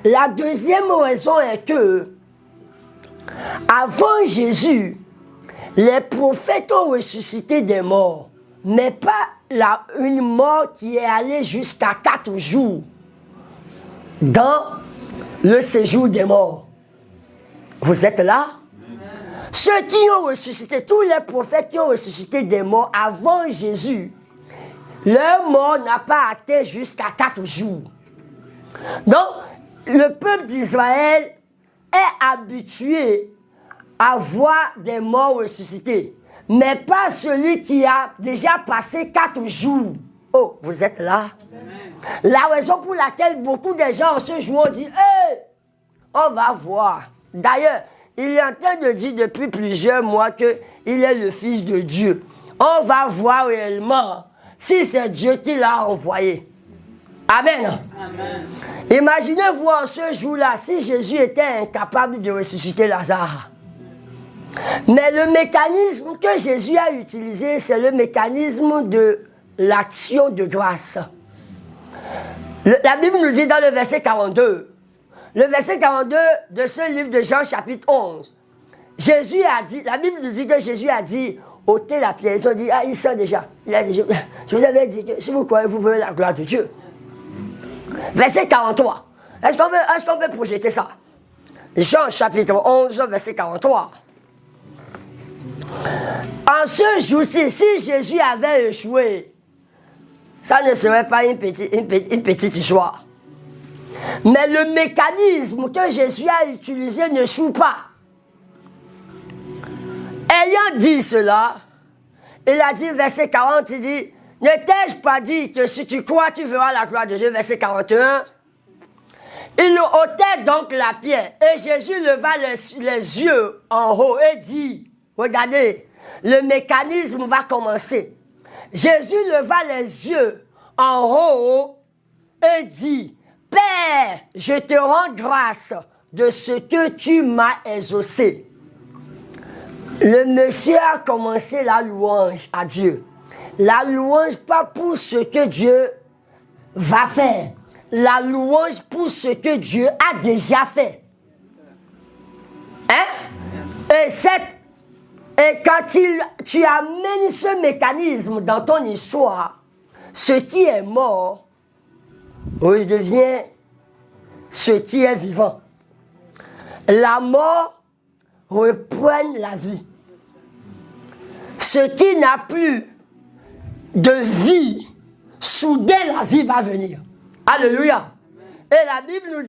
La deuxième raison est que, avant Jésus, les prophètes ont ressuscité des morts, mais pas une mort qui est allée jusqu'à 4 jours dans le séjour des morts. Vous êtes là? Ceux qui ont ressuscité, tous les prophètes qui ont ressuscité des morts avant Jésus, leur mort n'a pas atteint jusqu'à 4 jours. Donc, le peuple d'Israël est habitué à voir des morts ressuscités, mais pas celui qui a déjà passé 4 jours. Oh, vous êtes là? Amen. La raison pour laquelle beaucoup de gens en ce jour ont dit, hey, on va voir. D'ailleurs, il est en train de dire depuis plusieurs mois qu'il est le Fils de Dieu. On va voir réellement si c'est Dieu qui l'a envoyé. Amen. Amen. Imaginez-vous en ce jour-là, si Jésus était incapable de ressusciter Lazare. Mais le mécanisme que Jésus a utilisé, c'est le mécanisme de l'action de grâce. La Bible nous dit dans le verset 42, le verset 42 de ce livre de Jean chapitre 11, Jésus a dit, la Bible nous dit que Jésus a dit, ôtez la pierre. Ils ont dit, ah, il sent déjà. Il a dit, je vous avais dit que si vous croyez, vous verrez la gloire de Dieu. Verset 43. Est-ce qu'on peut projeter ça? Jean chapitre 11, verset 43. En ce jour-ci, si Jésus avait échoué, ça ne serait pas une petite histoire. Mais le mécanisme que Jésus a utilisé ne joue pas. Ayant dit cela, il a dit, verset 40, il dit, ne t'ai-je pas dit que si tu crois, tu verras la gloire de Dieu, verset 41. Il ôtait donc la pierre, et Jésus leva les yeux en haut et dit, regardez, le mécanisme va commencer. Jésus leva les yeux en haut et dit, Père, je te rends grâce de ce que tu m'as exaucé. Le monsieur a commencé la louange à Dieu. La louange pas pour ce que Dieu va faire. La louange pour ce que Dieu a déjà fait. Hein? Et quand tu amènes ce mécanisme dans ton histoire, ce qui est mort redevient ce qui est vivant. La mort reprend la vie. Ce qui n'a plus de vie, soudain la vie va venir. Alléluia. Et la Bible nous dit